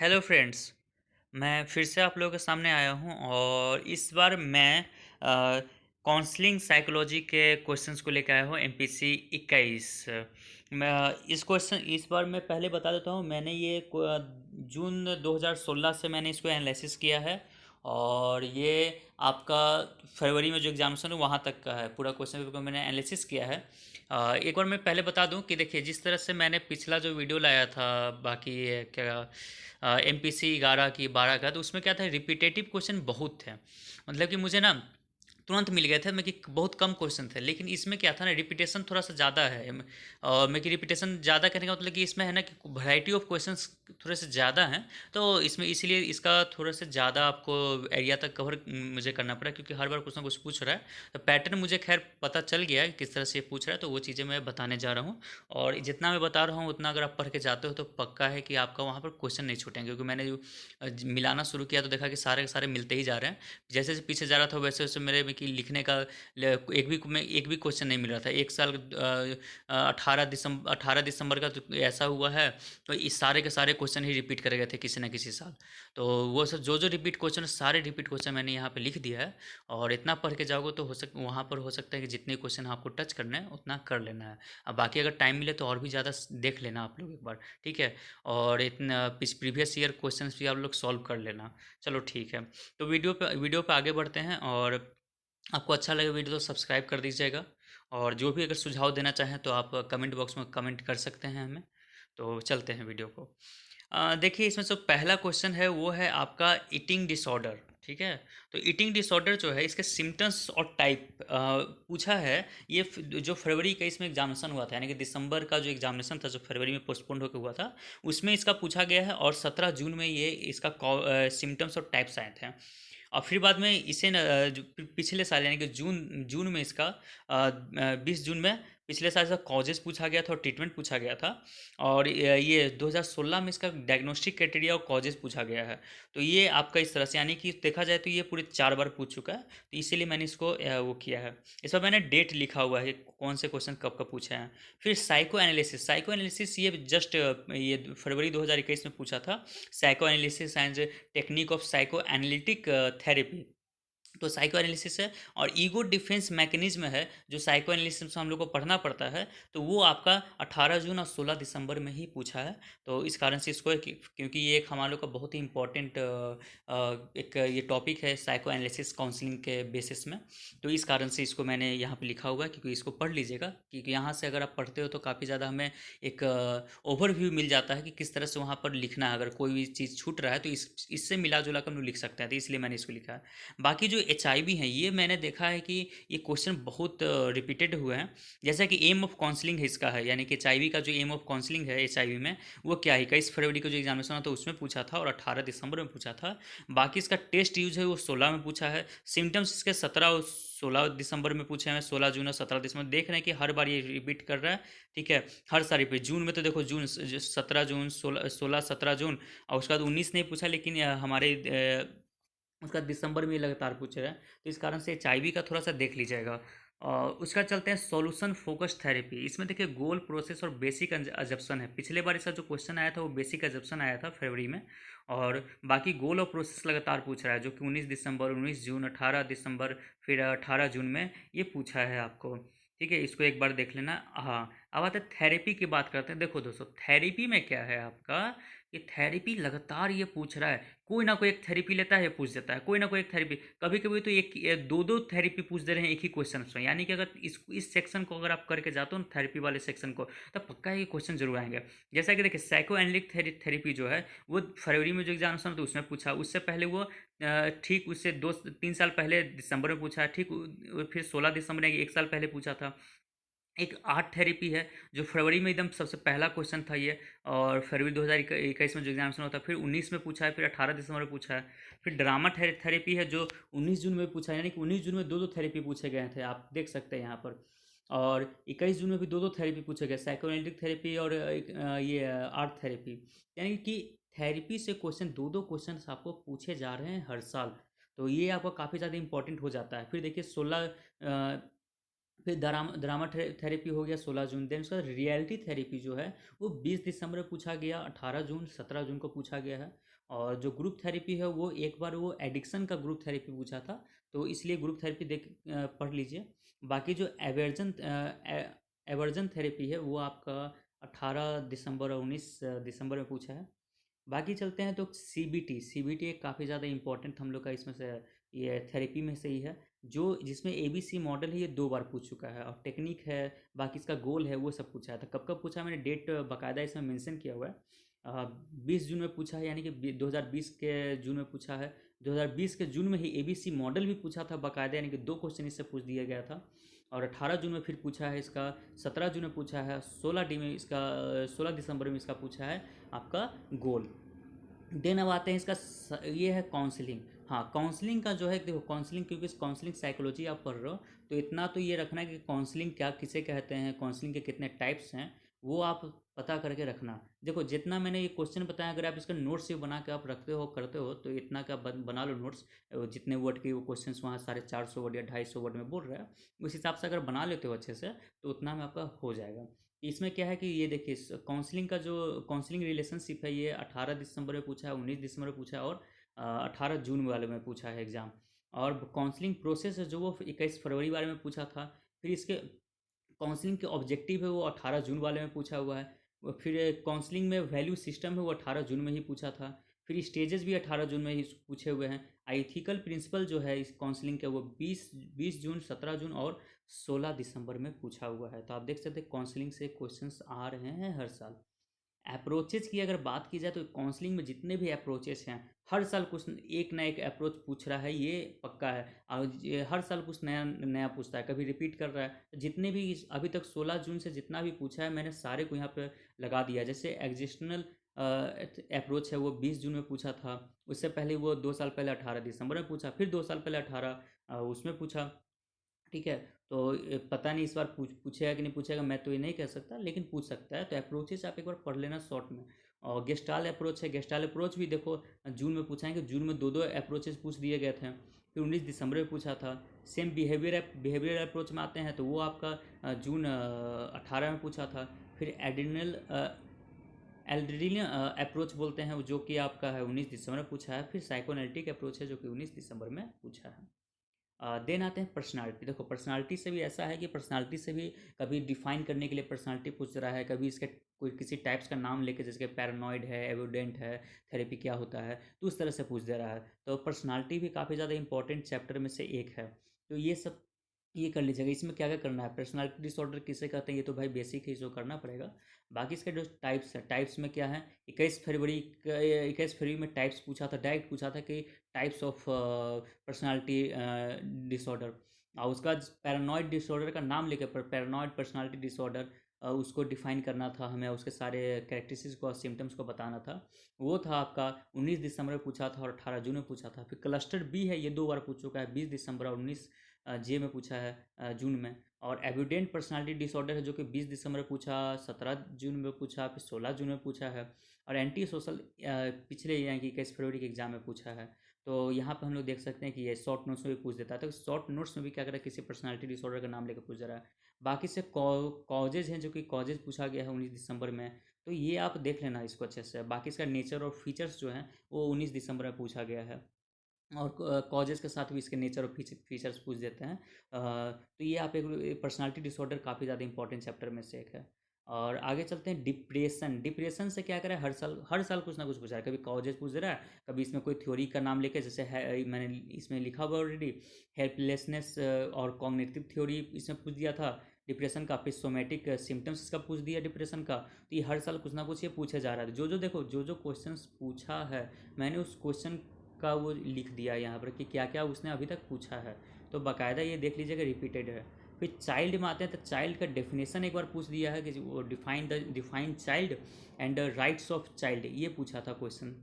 Hello friends. मैं फिर से आप लोगों के सामने आया हूँ और इस बार मैं काउंसलिंग साइकोलॉजी के क्वेश्चंस को लेकर आया हूँ एमपीसी 21। मैं इस बार मैं पहले बता देता हूँ। मैंने ये जून 2016 से मैंने इसको एनालिसिस किया है और ये आपका फरवरी में जो एग्जामिनेशन है वहाँ तक का है। पूरा क्वेश्चन पेपर को मैंने एनालिसिस किया है। एक बार मैं पहले बता दूं कि देखिए, जिस तरह से मैंने पिछला जो वीडियो लाया था, बाकी ये क्या एम पी सी 11 की 12 का, तो उसमें क्या था, रिपीटेटिव क्वेश्चन बहुत थे। मतलब कि मुझे ना तुरंत मिल गए थे। मैं कि बहुत कम क्वेश्चन थे, लेकिन इसमें क्या था ना, रिपीटेशन थोड़ा सा ज़्यादा है। और मैं कि रिपीटेशन ज़्यादा करने का मतलब कि इसमें है ना कि वैरायटी ऑफ क्वेश्चंस थोड़े से ज़्यादा हैं। तो इसमें इसीलिए इसका थोड़ा से ज़्यादा आपको एरिया तक कवर मुझे करना पड़ा, क्योंकि हर बार कुछ ना कुछ पूछ रहा है। तो पैटर्न मुझे खैर पता चल गया है किस तरह से ये पूछ रहा है, तो वो चीज़ें मैं बताने जा रहा हूँ। और जितना मैं बता रहा हूँ उतना अगर आप पढ़ के जाते हो तो पक्का है कि आपका वहाँ पर क्वेश्चन नहीं छूटेंगे। क्योंकि मैंने जो मिलाना शुरू किया तो देखा कि सारे के सारे मिलते ही जा रहे हैं। जैसे जैसे पीछे जा रहा था वैसे वैसे मेरे में कि लिखने का एक भी क्वेश्चन नहीं मिल रहा था। एक साल 18 दिसंबर का तो ऐसा हुआ है। तो इस सारे के सारे क्वेश्चन ही रिपीट करे गए थे किसी न किसी साल। तो वो सब जो जो रिपीट क्वेश्चन, सारे रिपीट क्वेश्चन मैंने यहाँ पे लिख दिया है। और इतना पढ़ के जाओगे तो वहाँ पर हो सकता है कि जितने क्वेश्चन आपको टच करने हैं उतना कर लेना है। अब बाकी अगर टाइम मिले तो और भी ज़्यादा देख लेना आप लोग एक बार, ठीक है। और इतना प्रीवियस ईयर क्वेश्चन भी आप लोग सॉल्व कर लेना। चलो ठीक है। तो वीडियो पे आगे बढ़ते हैं। और आपको अच्छा लगे वीडियो तो सब्सक्राइब कर दीजिएगा। और जो भी अगर सुझाव देना चाहें तो आप कमेंट बॉक्स में कमेंट कर सकते हैं हमें। तो चलते हैं वीडियो को। देखिए, इसमें जो पहला क्वेश्चन है वो है आपका ईटिंग डिसऑर्डर, ठीक है। तो ईटिंग डिसऑर्डर जो है, इसके सिम्टम्स और टाइप पूछा है। ये जो फरवरी का इसमें एग्जामिनेशन हुआ था, यानी कि दिसंबर का जो एग्जामिनेशन था जो फरवरी में पोस्टपोन्ड होकर हुआ था, उसमें इसका पूछा गया है। और 17 जून में ये इसका सिम्टम्स और टाइप्स आए थे। और फिर बाद में इसे न जो पिछले साल, यानी कि जून जून में इसका 20 जून में पिछले साल इसका कॉजेज़ पूछा गया था और ट्रीटमेंट पूछा गया था। और ये 2016 में इसका डायग्नोस्टिक क्राइटेरिया और कॉजेज़ पूछा गया है। तो ये आपका इस तरह से, यानी कि देखा जाए तो ये पूरे 4 बार पूछ चुका है। तो इसीलिए मैंने इसको वो किया है। इस पर मैंने डेट लिखा हुआ है, कौन से क्वेश्चन कब कब पूछे हैं। फिर साइको एनालिसिस ये जस्ट ये फरवरी 2021 में पूछा था। Psycho analysis and technique of psycho analytic therapy. तो साइको एनालिसिस है। और ईगो डिफेंस मैकेनिज्म है, जो साइको एनालिसिस में हम लोग को पढ़ना पड़ता है। तो वो आपका 18 जून और 16 दिसंबर में ही पूछा है। तो इस कारण से इसको क्योंकि ये एक हमारे लोग का बहुत ही इंपॉर्टेंट एक ये टॉपिक है साइको एनालिसिस काउंसलिंग के बेसिस में। तो इस कारण से इसको मैंने यहाँ पे लिखा हुआ है, क्योंकि इसको पढ़ लीजिएगा। क्योंकि यहाँ से अगर आप पढ़ते हो तो काफ़ी ज़्यादा हमें एक ओवरव्यू मिल जाता है कि किस तरह से वहाँ पर लिखना है। अगर कोई भी चीज़ छूट रहा है तो इससे मिला जुला कर हम लोग लिख सकते हैं। तो इसलिए मैंने इसको लिखा है। बाकी जो एचआईवी हैं, ये मैंने देखा है कि ये क्वेश्चन बहुत रिपीटेड हुए हैं। जैसा कि एम ऑफ काउंसलिंग है इसका है, यानी कि एचआईवी का जो एम ऑफ काउंसलिंग है एचआईवी में, वो क्या है, 21 फरवरी को जो एग्जामिनेशन हुआ था उसमें पूछा था और 18 दिसंबर में पूछा था। बाकी इसका टेस्ट यूज है वो 16 में पूछा है। सिम्टम्स इसके 17 और 16 दिसंबर में पूछे हैं। 16 जून और 17 दिसंबर देख रहे हैं कि हर बार ये रिपीट कर रहा है, ठीक है। हर साल रिपीट। जून में तो देखो, जून 17 जून, 16 17 जून, और उसके बाद 19 नहीं पूछा, लेकिन हमारे उसका दिसंबर में लगातार पूछ रहा है। तो इस कारण से एचआईवी का थोड़ा सा देख लीजिएगा। उसका चलते हैं सॉल्यूशन फोकस थेरेपी। इसमें देखिए, गोल, प्रोसेस और बेसिक अजप्शन है। पिछले बार इसका जो क्वेश्चन आया था वो बेसिक अजप्शन आया था फरवरी में। और बाकी गोल और प्रोसेस लगातार पूछ रहा है, जो कि 19 दिसंबर, 19 जून, 18 दिसंबर, फिर 18 जून में ये पूछा है आपको, ठीक है। इसको एक बार देख लेना। हाँ, अब आते हैं थेरेपी की बात करते हैं। देखो दोस्तों, थेरेपी में क्या है आपका, ये थेरेपी लगातार ये पूछ रहा है। कोई ना कोई एक थेरेपी लेता है, पूछ देता है, कोई ना कोई एक थेरेपी। कभी कभी तो एक दो दो थेरेपी पूछ दे रहे हैं एक ही क्वेश्चन में। यानी कि अगर इस सेक्शन को अगर आप करके जाते हो ना, थेरेपी वाले सेक्शन को, तब पक्का ये क्वेश्चन जरूर आएंगे। जैसा कि देखिए, साइको एनालिटिक थेरेपी जो है वो फरवरी में जो एग्जामिनेशन था उसमें पूछा। उससे पहले वो ठीक उससे 2 3 साल पहले दिसंबर में पूछा, ठीक फिर 16 दिसंबर में 1 साल पहले पूछा था। एक आर्ट थेरेपी है, जो फरवरी में एकदम सबसे पहला क्वेश्चन था ये। और फरवरी 2021 में जो एग्जामिनेशन होता है, फिर 19 में पूछा है, फिर 18 दिसंबर में पूछा है। फिर ड्रामा थेरेपी है, जो 19 जून में पूछा है। यानी कि 19 जून में दो दो थेरेपी पूछे गए थे, आप देख सकते हैं यहाँ पर। और 21 जून में भी दो दो थेरेपी पूछे गए, साइकोएनालिटिक थेरेपी और ये आर्ट थेरेपी। यानी कि थेरेपी से क्वेश्चन, दो दो क्वेश्चन आपको पूछे जा रहे हैं हर साल। तो ये आपका काफ़ी ज़्यादा इंपॉर्टेंट हो जाता है। फिर देखिए, 16 फिर ड्रामा थेरेपी हो गया 16 जून। देन उसका रियलिटी थेरेपी जो है वो 20 दिसंबर में पूछा गया, 18 जून 17 जून को पूछा गया है। और जो ग्रुप थेरेपी है वो एक बार वो एडिक्शन का ग्रुप थेरेपी पूछा था, तो इसलिए ग्रुप थेरेपी पढ़ लीजिए। बाकी जो एवर्जन थेरेपी है वो आपका 18 दिसंबर और 19 दिसंबर में पूछा है। बाकी चलते हैं तो सीबीटी एक काफ़ी ज़्यादा इंपॉर्टेंट हम लोग का इसमें से ये थेरेपी में से ही है, जो जिसमें एबीसी मॉडल है ये 2 बार पूछ चुका है, और टेक्निक है, बाकी इसका गोल है, वो सब पूछा है। तो कब कब पूछा, मैंने डेट बाकायदा इसमें मेंशन किया हुआ है। 20 जून में पूछा है, यानी कि 2020 के जून में पूछा है। 2020 के जून में ही एबीसी मॉडल भी पूछा था बाकायदा, यानी कि 2 क्वेश्चन इससे पूछ दिया गया था। और 18 जून में फिर पूछा है इसका, 17 जून में पूछा है, 16 डी में इसका, 16 दिसंबर में इसका पूछा है आपका गोल। देन अब आते हैं इसका ये है काउंसलिंग। हाँ, काउंसलिंग का जो है, देखो काउंसलिंग, क्योंकि काउंसलिंग साइकोलॉजी आप पढ़ रहे हो, तो इतना तो ये रखना है कि काउंसलिंग क्या किसे कहते हैं, काउंसलिंग के कितने टाइप्स हैं, वो आप पता करके रखना। देखो जितना मैंने ये क्वेश्चन बताया, अगर आप इसका नोट्स भी बना के आप रखते हो करते हो, तो इतना का बना लो नोट्स। जितने वर्ड के वो क्वेश्चन वहाँ 450 वर्ड या 250 वर्ड में बोल रहा है, उस हिसाब से अगर बना लेते हो अच्छे से, तो उतना में आपका हो जाएगा। इसमें क्या है कि ये देखिए, काउंसलिंग का जो काउंसलिंग रिलेशनशिप है, ये 18 दिसंबर में पूछा है, 19 दिसंबर में पूछा है, और 18 जून वाले में पूछा है एग्ज़ाम। और काउंसलिंग प्रोसेस है जो वो 21 फरवरी वाले में पूछा था। फिर इसके काउंसलिंग के ऑब्जेक्टिव है वो 18 जून वाले में पूछा हुआ है। फिर काउंसलिंग में वैल्यू सिस्टम है वो 18 जून में ही पूछा था। फिर स्टेजेस भी 18 जून में ही पूछे हुए हैं। एथिकल प्रिंसिपल जो है इस काउंसलिंग के, वो 20 जून 17 जून और 16 दिसंबर में पूछा हुआ है। तो आप देख सकते हैं काउंसलिंग से क्वेश्चंस आ रहे हैं हर साल। अप्रोचेज की अगर बात की जाए, तो काउंसलिंग में जितने भी अप्रोचेस हैं, हर साल कुछ एक ना एक अप्रोच पूछ रहा है, ये पक्का है। और हर साल कुछ नया नया पूछता है, कभी रिपीट कर रहा है। तो जितने भी अभी तक 16 जून से जितना भी पूछा है, मैंने सारे को यहाँ पे लगा दिया। जैसे एग्जिस्टनल अप्रोच है वो 20 जून में पूछा था। उससे पहले वो 2 साल पहले 18 दिसंबर में पूछा, फिर 2 साल पहले 18 उसमें पूछा। ठीक है। तो पता नहीं इस बार पूछेगा कि नहीं पूछेगा, मैं तो ये नहीं कह सकता, लेकिन पूछ सकता है। तो अप्रोचेस आप एक बार पढ़ लेना शॉर्ट में। और गेस्टाल अप्रोच है, गेस्टाल अप्रोच भी देखो जून में पूछा है, कि जून में दो दो अप्रोचेस पूछ दिए गए थे। फिर 19 दिसंबर में पूछा था। सेम बिहेवियर अप्रोच में आते हैं, तो वो आपका जून 18 में पूछा था। फिर एल्ड्रिन अप्रोच बोलते हैं, जो कि आपका है 19 दिसंबर में पूछा है। फिर साइकोएनालिटिक अप्रोच है, जो कि 19 दिसंबर में पूछा है। देन आते हैं पर्सनालिटी। देखो पर्सनालिटी से भी ऐसा है कि पर्सनालिटी से भी कभी डिफाइन करने के लिए पर्सनालिटी पूछ रहा है, कभी इसके कोई किसी टाइप्स का नाम लेके, जैसे कि पैरानॉइड है, एविडेंट है, थेरेपी क्या होता है, तो उस तरह से पूछ दे रहा है। तो पर्सनालिटी भी काफ़ी ज़्यादा इंपॉर्टेंट चैप्टर में से एक है। तो ये सब ये कर लीजिएगा। इसमें क्या क्या करना है, पर्सनालिटी डिसऑर्डर किसे कहते हैं, ये तो भाई बेसिक है, इसको करना पड़ेगा। बाकी इसके जो टाइप्स है, टाइप्स में क्या है, 21 फरवरी में टाइप्स पूछा था, डायरेक्ट पूछा था कि टाइप्स ऑफ पर्सनालिटी डिसऑर्डर। और उसका पैरानॉइड डिसऑर्डर का नाम लेकर, पैरानॉइड पर्सनालिटी डिसऑर्डर, उसको डिफाइन करना था हमें, उसके सारे कैरेक्टरिस्टिक्स को और सिम्टम्स को बताना था। वो था आपका 19 दिसंबर में पूछा था, और 18 जून में पूछा था। फिर क्लस्टर बी है, ये 2 बार पूछ चुका है, 20 दिसंबर और 19 जे में पूछा है, जून में। और एविडेंट पर्सनालिटी डिसऑर्डर है, जो कि 20 दिसंबर में पूछा, 17 जून में पूछा, फिर 16 जून में पूछा है। और एंटी सोशल पिछले यानी कि 21 फरवरी के एग्जाम में पूछा है। तो यहाँ पे हम लोग देख सकते हैं कि ये शॉर्ट नोट्स में भी पूछ देता है। तो शॉर्ट नोट्स में भी क्या करें, किसी पर्सनालिटी डिसऑर्डर का नाम लेकर पूछ रहा है। बाकी से कॉजेज हैं, जो कि कॉजेज पूछा गया है 19 दिसंबर में। तो ये आप देख लेना इसको अच्छे से। बाकी इसका नेचर और फीचर्स जो हैं वो 19 दिसंबर में पूछा गया है। और कॉजेज़ के साथ भी इसके नेचर और फीचर्स पूछ देते हैं। तो ये आप एक पर्सनालिटी डिसऑर्डर काफ़ी ज़्यादा इंपॉर्टेंट चैप्टर में से एक है। और आगे चलते हैं डिप्रेशन। डिप्रेशन से क्या करें, हर साल कुछ ना कुछ पूछ रहा है। कभी कॉजेज पूछ रहा है, कभी इसमें कोई थ्योरी का नाम लेके, जैसे है मैंने इसमें लिखा हुआ ऑलरेडी, हेल्पलेसनेस और कॉग्निटिव थ्योरी इसमें पूछ दिया था डिप्रेशन का। फिर सोमेटिक सिम्टम्स इसका पूछ दिया डिप्रेशन का। तो ये हर साल कुछ ना कुछ ये पूछे जा रहा है। जो जो देखो, जो जो क्वेश्चंस पूछा है, मैंने उस क्वेश्चन का वो लिख दिया है यहाँ पर कि क्या क्या उसने अभी तक पूछा है। तो बाकायदा ये देख लीजिएगा रिपीटेड है। फिर चाइल्ड में आते हैं, तो चाइल्ड का डेफिनेशन एक बार पूछ दिया है, कि वो define child and rights of child, ये पूछा था क्वेश्चन।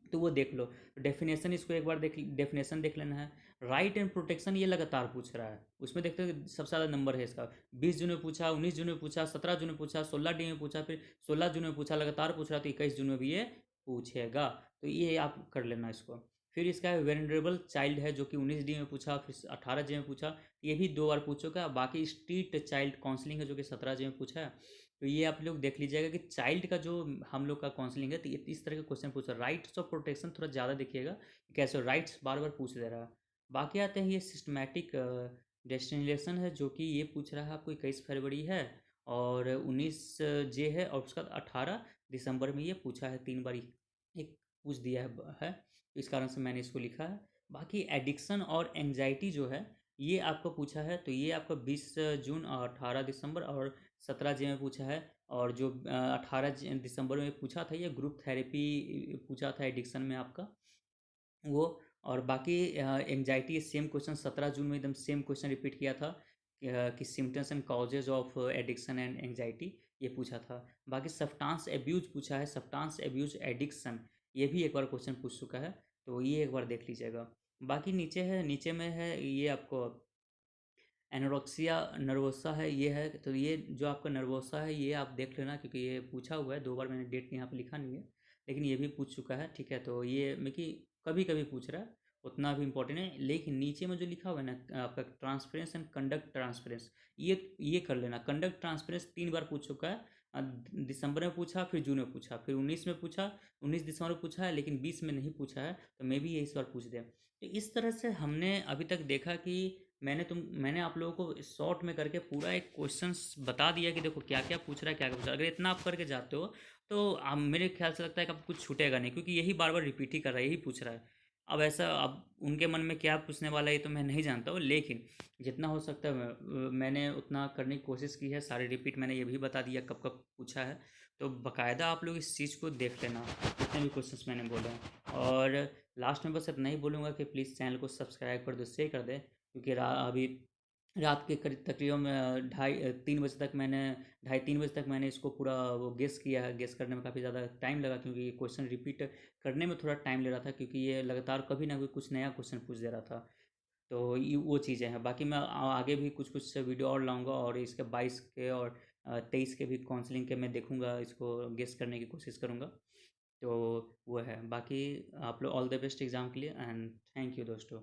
तो वो देख लो। डेफिनेशन इसको एक बार डेफिनेशन देख लेना है। राइट एंड प्रोटेक्शन ये लगातार पूछ रहा है, उसमें देखते हैं सबसे ज़्यादा नंबर है इसका। 20 जून में पूछा, 19 जून में पूछा, 17 जून में पूछा, 16 डी में पूछा, फिर 16 जून में पूछा, लगातार पूछ रहा, तो 21 जून में भी ये पूछेगा। तो ये आप कर लेना इसको। फिर इसका वेनरेबल चाइल्ड है जो कि 19D में पूछा, फिर 18J में पूछा, ये भी 2 बार पूछ चुका है। बाकी स्ट्रीट चाइल्ड काउंसलिंग है जो कि 17J में पूछा है। तो ये आप लोग देख लीजिएगा कि चाइल्ड का जो हम लोग का काउंसलिंग है, तो ये इस तरह के क्वेश्चन पूछ रहा है। राइट्स ऑफ प्रोटेक्शन थोड़ा ज़्यादा देखिएगा कि कैसे राइट्स बार बार पूछ दे रहा है। बाकी आते हैं ये सिस्टमैटिक डेस्टिनेशन है जो कि ये पूछ रहा है आपको 21 फरवरी है और 19J है और उसका 18 दिसंबर में ये पूछा है, 3 बार एक पूछ दिया है। तो इस कारण से मैंने इसको लिखा है। बाकी एडिक्शन और एंजाइटी जो है ये आपको पूछा है, तो ये आपका 20 जून और 18 दिसंबर और 17 J में पूछा है। और जो 18 दिसंबर में पूछा था ये ग्रुप थेरेपी पूछा था एडिक्शन में आपका वो। और बाकी एंजाइटी सेम क्वेश्चन 17 जून में एकदम सेम क्वेश्चन रिपीट किया था कि symptoms and causes of addiction and anxiety ये पूछा था। बाकी सब्सटेंस एब्यूज पूछा है, सब्सटेंस एब्यूज एडिक्शन ये भी एक बार क्वेश्चन पूछ चुका है, तो ये एक बार देख लीजिएगा। बाकी नीचे है, नीचे में है ये आपको एनोरेक्सिया नर्वोसा है, ये है। तो ये जो आपका नर्वोसा है ये आप देख लेना क्योंकि ये पूछा हुआ है 2 बार, मैंने डेट यहाँ पे लिखा नहीं है लेकिन ये भी पूछ चुका है, ठीक है। तो ये मैं कि कभी कभी पूछ रहा है, उतना भी इम्पोर्टेंट है। लेकिन नीचे में जो लिखा हुआ है ना आपका ट्रांसपेरेंस एंड कंडक्ट ट्रांसपेरेंस, ये कर लेना। कंडक्ट ट्रांसपेरेंस 3 बार पूछ चुका है। दिसंबर में पूछा, फिर जून में पूछा, फिर 19 में पूछा, 19 दिसंबर में पूछा है लेकिन 20 में नहीं पूछा है, तो मे भी ये इस बार पूछ दे। तो इस तरह से हमने अभी तक देखा कि मैंने आप लोगों को शॉर्ट में करके पूरा एक क्वेश्चंस बता दिया कि देखो क्या क्या पूछ रहा है, क्या क्या पूछ रहा है। अगर इतना आप करके जाते हो तो आप, मेरे ख्याल से लगता है कि आपको कुछ छूटेगा नहीं, क्योंकि यही बार बार रिपीट ही कर रहा है, यही पूछ रहा है। अब ऐसा, अब उनके मन में क्या पूछने वाला है ये तो मैं नहीं जानता हूँ, लेकिन जितना हो सकता है मैंने उतना करने की कोशिश की है। सारे रिपीट मैंने ये भी बता दिया कब कब पूछा है। तो बाकायदा आप लोग इस चीज़ को देख लेना जितने भी क्वेश्चंस मैंने बोले हैं। और लास्ट में बस इतना ही बोलूँगा कि प्लीज़ चैनल को सब्सक्राइब कर दो, शेयर कर दे, क्योंकि अभी रात के करीब तकरीबन 2:30 3 बजे तक मैंने 2:30 3 बजे तक मैंने इसको पूरा वो गेस किया है। गेस करने में काफ़ी ज़्यादा टाइम लगा क्योंकि ये क्वेश्चन रिपीट करने में थोड़ा टाइम ले रहा था, क्योंकि ये लगातार कभी ना कभी कुछ नया क्वेश्चन पूछ दे रहा था। तो ये वो चीज़ें हैं। बाकी मैं आगे भी कुछ कुछ वीडियो और लाऊंगा और इसके 22 के और 23 के भी काउंसलिंग के मैं देखूंगा, इसको गेस करने की कोशिश करूंगा। तो वो है। बाकी आप लोग ऑल द बेस्ट एग्ज़ाम के लिए एंड थैंक यू दोस्तों।